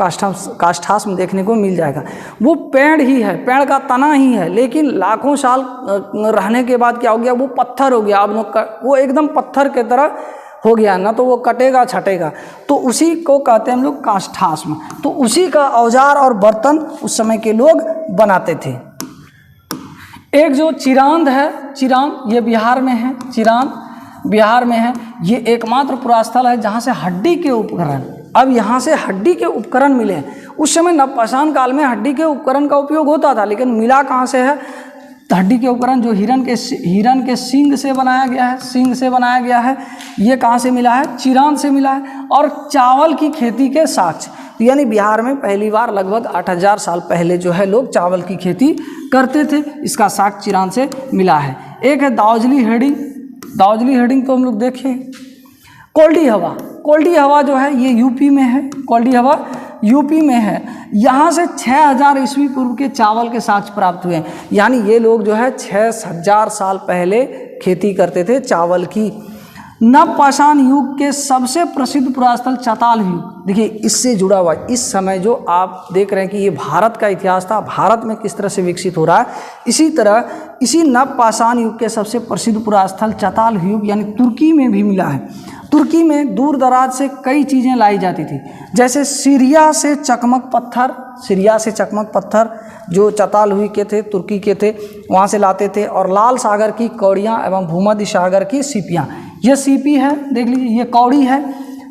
काष्ठास्म देखने को मिल जाएगा। वो पेड़ ही है, पेड़ का तना ही है, लेकिन लाखों साल रहने के बाद क्या हो गया, वो पत्थर हो गया। अब वो एकदम पत्थर की तरह हो गया ना, तो वो कटेगा छटेगा, तो उसी को कहते हैं हम लोग काष्ठास्म। तो उसी का औजार और बर्तन उस समय के लोग बनाते थे। एक जो चिरांद है, चिरांद ये बिहार में है, चिरांद बिहार में है। ये एकमात्र पुरास्थल है जहाँ से हड्डी के उपकरण, अब यहाँ से हड्डी के उपकरण मिले हैं। उस समय नवपाषाण काल में हड्डी के उपकरण का उपयोग होता था, लेकिन मिला कहाँ से है, हड्डी के उपकरण जो हिरन के सींग से बनाया गया है, सींग से बनाया गया है। ये कहाँ से मिला है, चिरांद से मिला है। और चावल की खेती के साक्ष्य, यानी बिहार में पहली बार लगभग 8000 साल पहले जो है लोग चावल की खेती करते थे, इसका साक्ष्य चिरांद से मिला है। एक है दाउजली हेडिंग, दाउजली हेडिंग तो हम लोग देखें। कोल्डी हवा, कोल्डी हवा जो है ये यूपी में है, कोल्डी हवा यूपी में है। यहाँ से 6000 ईस्वी पूर्व के चावल के साक्ष्य प्राप्त हुए हैं, यानी ये लोग जो है 6000 साल पहले खेती करते थे चावल की। नवपाषाण युग के सबसे प्रसिद्ध पुरास्थल चताल युग, देखिए इससे जुड़ा हुआ इस समय जो आप देख रहे हैं कि ये भारत का इतिहास था, भारत में किस तरह से विकसित हो रहा है, इसी तरह इसी नवपाषाण युग के सबसे प्रसिद्ध पुरास्थल चताल युग यानी तुर्की में भी मिला है। तुर्की में दूर दराज से कई चीज़ें लाई जाती थी, जैसे सीरिया से चकमक पत्थर, सीरिया से चकमक पत्थर जो चताल हुई के थे, तुर्की के थे, वहाँ से लाते थे। और लाल सागर की कौड़ियाँ एवं भूमध्य सागर की सीपियाँ, ये सीपी है देख लीजिए, ये कौड़ी है।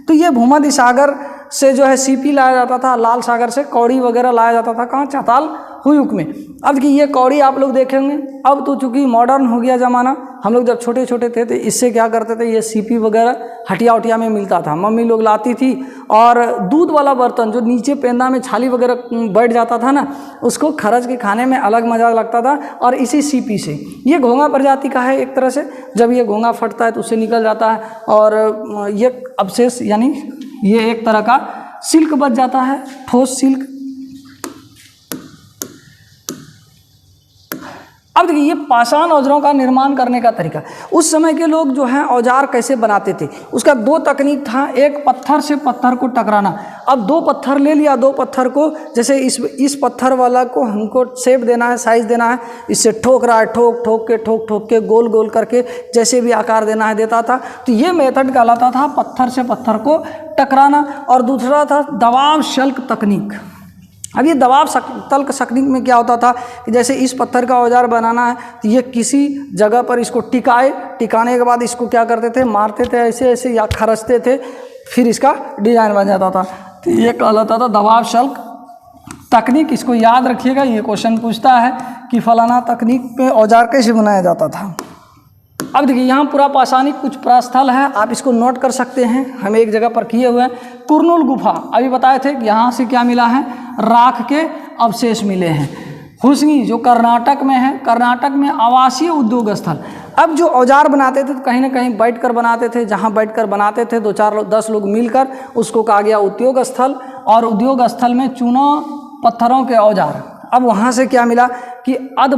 तो ये भूमध्य सागर से जो है सीपी लाया जाता था, लाल सागर से कौड़ी वगैरह लाया जाता था, कहाँ, चताल हुयुक में। अब देखिए ये कौड़ी आप लोग देखेंगे, अब तो चूँकि मॉडर्न हो गया ज़माना, हम लोग जब छोटे छोटे थे तो इससे क्या करते थे, ये सीपी वगैरह हटिया उटिया में मिलता था, मम्मी लोग लाती थी। और दूध वाला बर्तन जो नीचे पेंदा में छाली वगैरह बैठ जाता था ना, उसको खरच के खाने में अलग मज़ा लगता था। और इसी सीपी से, ये घोंगा प्रजाति का है एक तरह से, जब ये घोंगा फटता है तो उससे निकल जाता है और ये अवशेष यानी ये एक तरह का सिल्क बच जाता है, ठोस सिल्क। अब देखिए ये पाषाण औजारों का निर्माण करने का तरीका, उस समय के लोग जो हैं औजार कैसे बनाते थे, उसका दो तकनीक था। एक पत्थर से पत्थर को टकराना। अब दो पत्थर ले लिया, दो पत्थर को जैसे इस पत्थर वाला को हमको शेप देना है, साइज देना है, इससे ठोक रहा है, ठोक ठोक के गोल गोल करके जैसे भी आकार देना है देता था। तो ये मेथड कहलाता था पत्थर से पत्थर को टकराना। और दूसरा था दबाव शल्क तकनीक। अब ये दबाव तल्क तकनीक में क्या होता था कि जैसे इस पत्थर का औजार बनाना है तो ये किसी जगह पर इसको टिकाने के बाद इसको क्या करते थे, मारते थे ऐसे ऐसे या खरचते थे, फिर इसका डिजाइन बन जाता था। तो ये कहलाता था दबाव शल्क तकनीक। इसको याद रखिएगा, ये क्वेश्चन पूछता है कि फलाना तकनीक पे औजार कैसे बनाया जाता था। अब देखिए यहाँ पूरा पाषाणिक कुछ प्रस्थल है, आप इसको नोट कर सकते हैं, हम एक जगह पर किए हुए हैं। कुरनूल गुफा अभी बताए थे कि यहाँ से क्या मिला है, राख के अवशेष मिले हैं। हुस्गी जो कर्नाटक में है, कर्नाटक में आवासीय उद्योग स्थल। अब जो औजार बनाते थे तो कहीं ना कहीं बैठकर बनाते थे, जहाँ बैठकर बनाते थे 2-4 लोग 10 लोग मिलकर, उसको कहा गया उद्योग स्थल। और उद्योग स्थल में चूना पत्थरों के औजार। अब वहाँ से क्या मिला कि आधा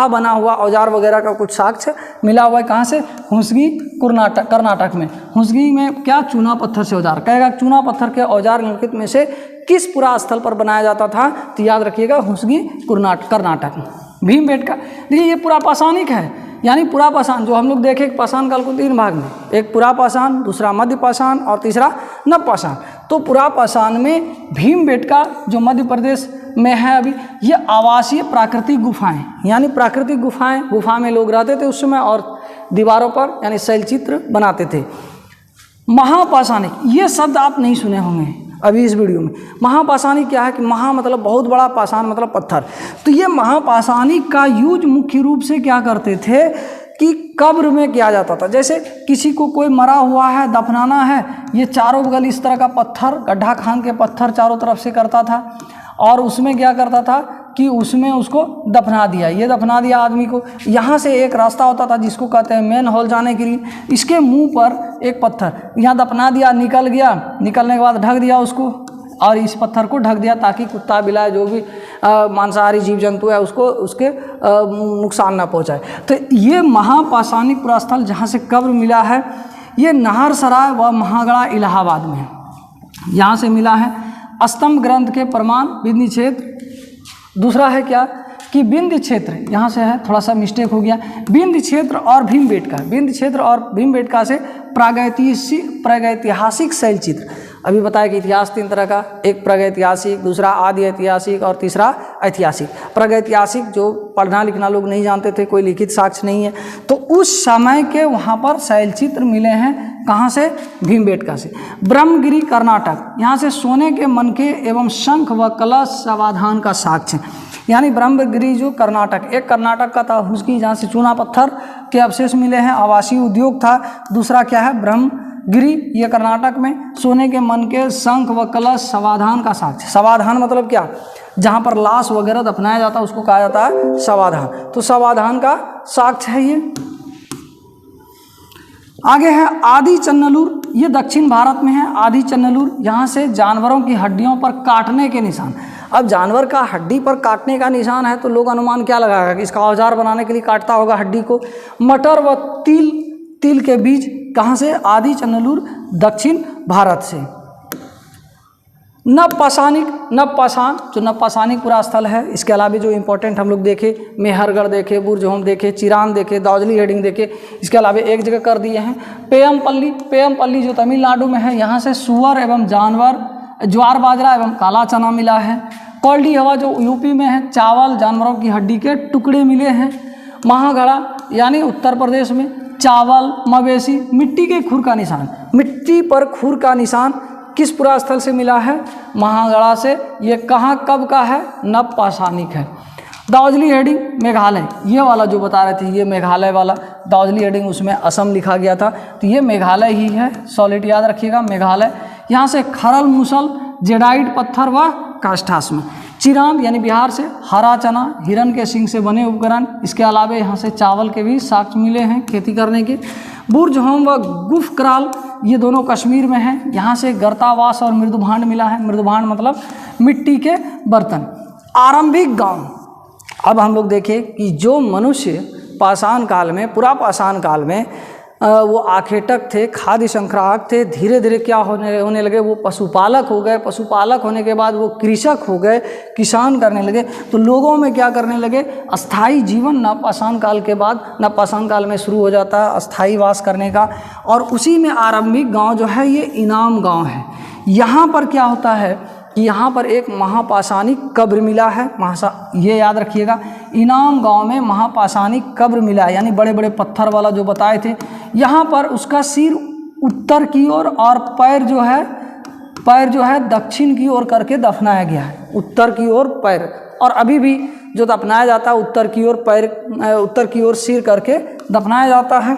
बना हुआ औजार वगैरह का कुछ साक्ष्य मिला हुआ है। कहाँ से, हुस्गी कर्नाटक में। हुस्गी में क्या, चूना पत्थर से औजार। कहेगा चूना पत्थर के औजार निम्नलिखित में से किस पुरा स्थल पर बनाया जाता था, तो याद रखिएगा हुस्गी कर्नाटक। भीमबेटका, देखिए ये पुरा पाषाणिक है, यानी पुरा पाषाण जो हम लोग देखे पाषाण काल को 3 भाग में, एक पुरा पाषाण, दूसरा मध्य पाषाण और तीसरा नव पाषाण। तो पुरा पाषाण में भीमबेटका जो मध्य प्रदेश में है अभी, ये आवासीय प्राकृतिक गुफाएं, यानी प्राकृतिक गुफाएं, गुफा में लोग रहते थे उस समय और दीवारों पर यानी शैलचित्र बनाते थे। महापाषाणिक, ये शब्द आप नहीं सुने होंगे अभी इस वीडियो में। महापाषाणिक क्या है कि महा मतलब बहुत बड़ा, पाषाण मतलब पत्थर। तो ये महापाषाणिक का यूज मुख्य रूप से क्या करते थे कि कब्र में किया जाता था। जैसे किसी को कोई मरा हुआ है, दफनाना है, ये चारों बगल इस तरह का पत्थर, गड्ढा खान के पत्थर चारों तरफ से करता था और उसमें क्या करता था कि उसमें उसको दफना दिया, ये दफना दिया आदमी को। यहाँ से एक रास्ता होता था जिसको कहते हैं मेन हॉल जाने के लिए, इसके मुंह पर एक पत्थर, यहाँ दफना दिया, निकल गया, निकलने के बाद ढक दिया उसको और इस पत्थर को ढक दिया ताकि कुत्ता बिलाए जो भी मांसाहारी जीव जंतु है उसको उसके नुकसान ना पहुँचाए। तो ये महापाषाणिक पुरास्थल जहाँ से कब्र मिला है, ये नाहरसराय व महागढ़ा इलाहाबाद में है, यहाँ से मिला है। स्तंभ ग्रंथ के प्रमाण विंध्य क्षेत्र। दूसरा है क्या कि विंध्य क्षेत्र, यहाँ से है, थोड़ा सा मिस्टेक हो गया। विंध्य क्षेत्र और भीमबेटका, विंध्य क्षेत्र और भीमबेटका से प्रागैतिहासिक शैलचित्र। अभी बताया कि इतिहास 3 तरह का, एक प्रागैतिहासिक, दूसरा आदि ऐतिहासिक और तीसरा ऐतिहासिक। प्रागैतिहासिक जो पढ़ना लिखना लोग नहीं जानते थे, कोई लिखित साक्ष्य नहीं है, तो उस समय के वहाँ पर शैलचित्र मिले हैं। कहाँ से, भीमबेटका से। ब्रह्मगिरी कर्नाटक, यहाँ से सोने के मनके एवं शंख व कलश समाधान का साक्ष्य, यानी ब्रह्मगिरी जो कर्नाटक, एक कर्नाटक का था हुस्गी जहाँ से चूना पत्थर के अवशेष मिले हैं, आवासीय उद्योग था। दूसरा क्या है, ब्रह्मगिरी, ये कर्नाटक में, सोने के मनके, शंख व कलश समाधान का साक्ष्य। समाधान मतलब क्या, जहाँ पर लाश वगैरह दफनाया जाता है उसको कहा जाता है समाधान। तो समाधान का साक्ष्य है ये। आगे है आदि चन्नलूर, ये दक्षिण भारत में है। आदि चन्नलूर, यहाँ से जानवरों की हड्डियों पर काटने के निशान। अब जानवर का हड्डी पर काटने का निशान है तो लोग अनुमान क्या लगाएगा कि इसका औजार बनाने के लिए काटता होगा हड्डी को। मटर व तिल के बीज, कहाँ से, आदि चन्नलूर, दक्षिण भारत से। नवपाषाणिक, नवपाषाण जो नवपाषाणिक पुरा स्थल है, इसके अलावा जो इंपॉर्टेंट हम लोग देखे, मेहरगढ़ देखे, बुरजहोम देखे, चिरान देखे, दाउजली हेडिंग देखे। इसके अलावा एक जगह कर दिए हैं पेयमपल्ली, पेयमपल्ली जो तमिलनाडु में है, यहाँ से सुअर एवं जानवर, ज्वार बाजरा एवं काला चना मिला है। कोल्डी हवा जो यूपी में है, चावल, जानवरों की हड्डी के टुकड़े मिले हैं। महागढ़ा यानी उत्तर प्रदेश में, चावल, मवेशी, मिट्टी के खुर का निशान, मिट्टी पर खुर का निशान किस पुरा स्थल से मिला है, महागढ़ा से। ये कहाँ कब का है, नवपाषाणिक है। दाउजली हेडिंग मेघालय, ये वाला जो बता रहे थे, ये मेघालय वाला दाउजली हेडिंग, उसमें असम लिखा गया था, तो ये मेघालय ही है, सॉलिड याद रखिएगा, मेघालय। यहाँ से खरल मुसल, जेडाइट पत्थर व काष्ठाश्म। चिरांद यानी बिहार से हरा चना, हिरन के सींग से बने उपकरण। इसके अलावा यहाँ से चावल के भी साक्ष्य मिले हैं खेती करने के। बुर्जहोम व गुफकराल, ये दोनों कश्मीर में हैं। यहाँ से गर्तावास और मृदुभांड मिला है। मृदुभांड मतलब मिट्टी के बर्तन। आरंभिक गांव, अब हम लोग देखें कि जो मनुष्य पाषाण काल में, पुरा पाषाण काल में वो आखेटक थे, खाद्य संग्राहक थे, धीरे धीरे क्या होने लगे, वो पशुपालक हो गए। पशुपालक होने के बाद वो कृषक हो गए, किसान करने लगे। तो लोगों में क्या करने लगे, अस्थाई जीवन नवपाषाण काल के बाद, नवपाषाण काल में शुरू हो जाता है अस्थाई वास करने का। और उसी में आरंभिक गांव जो है ये इनाम गांव है। यहाँ पर क्या होता है कि यहाँ पर एक महापाषाणिक कब्र मिला है। ये याद रखिएगा, इनाम गांव में महापाषाणिक कब्र मिला है, यानी बड़े बड़े पत्थर वाला जो बताए थे। यहाँ पर उसका सिर उत्तर की ओर और पैर जो है दक्षिण की ओर करके दफनाया गया है, उत्तर की ओर पैर। और अभी भी जो दफनाया जाता है उत्तर की ओर, उत्तर की ओर सिर करके दफनाया जाता है।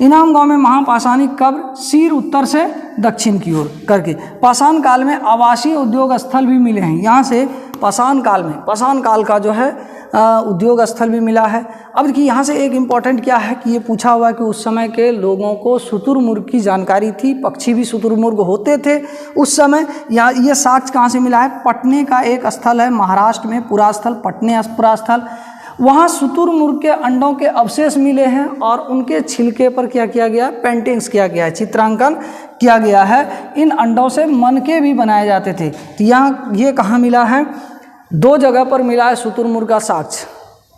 इनाम गांव में महापाषाणी कब्र, सिर उत्तर से दक्षिण की ओर करके। पाषाण काल में आवासीय उद्योग स्थल भी मिले हैं यहाँ से। पाषाण काल का जो है उद्योग स्थल भी मिला है। अब देखिए यहाँ से एक इम्पॉर्टेंट क्या है कि ये पूछा हुआ है कि उस समय के लोगों को शुतुरमुर्ग की जानकारी थी, पक्षी भी शुतुरमुर्ग होते थे उस समय। या ये साक्ष्य कहाँ से मिला है? पटने का एक स्थल है महाराष्ट्र में, पुरास्थल, पटने पुरास्थल। वहाँ शुतुरमुर्ग के अंडों के अवशेष मिले हैं और उनके छिलके पर क्या किया गया? पेंटिंग्स किया गया है, चित्रांकन किया गया है। इन अंडों से मनके भी बनाए जाते थे। तो यहाँ ये कहाँ मिला है? 2 जगह पर मिला है शुतुरमुर्ग का साक्ष्य,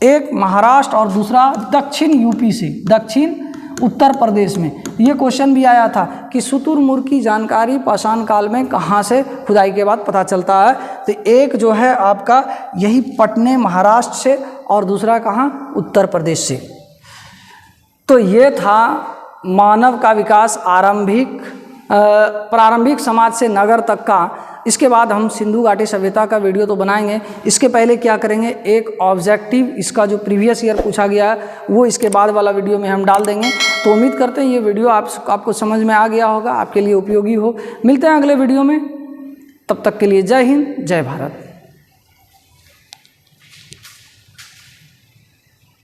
एक महाराष्ट्र और दूसरा दक्षिण यूपी से, दक्षिण उत्तर प्रदेश में। ये क्वेश्चन भी आया था कि शुतुरमुर्ग की जानकारी पाषाण काल में कहाँ से खुदाई के बाद पता चलता है? तो एक जो है आपका यही पटने महाराष्ट्र से और दूसरा कहाँ? उत्तर प्रदेश से। तो ये था मानव का विकास प्रारंभिक समाज से नगर तक का। इसके बाद हम सिंधु घाटी सभ्यता का वीडियो तो बनाएंगे। इसके पहले क्या करेंगे, एक ऑब्जेक्टिव, इसका जो प्रीवियस ईयर पूछा गया है वो इसके बाद वाला वीडियो में हम डाल देंगे। तो उम्मीद करते हैं ये वीडियो आपको समझ में आ गया होगा, आपके लिए उपयोगी हो। मिलते हैं अगले वीडियो में, तब तक के लिए जय हिंद, जय भारत।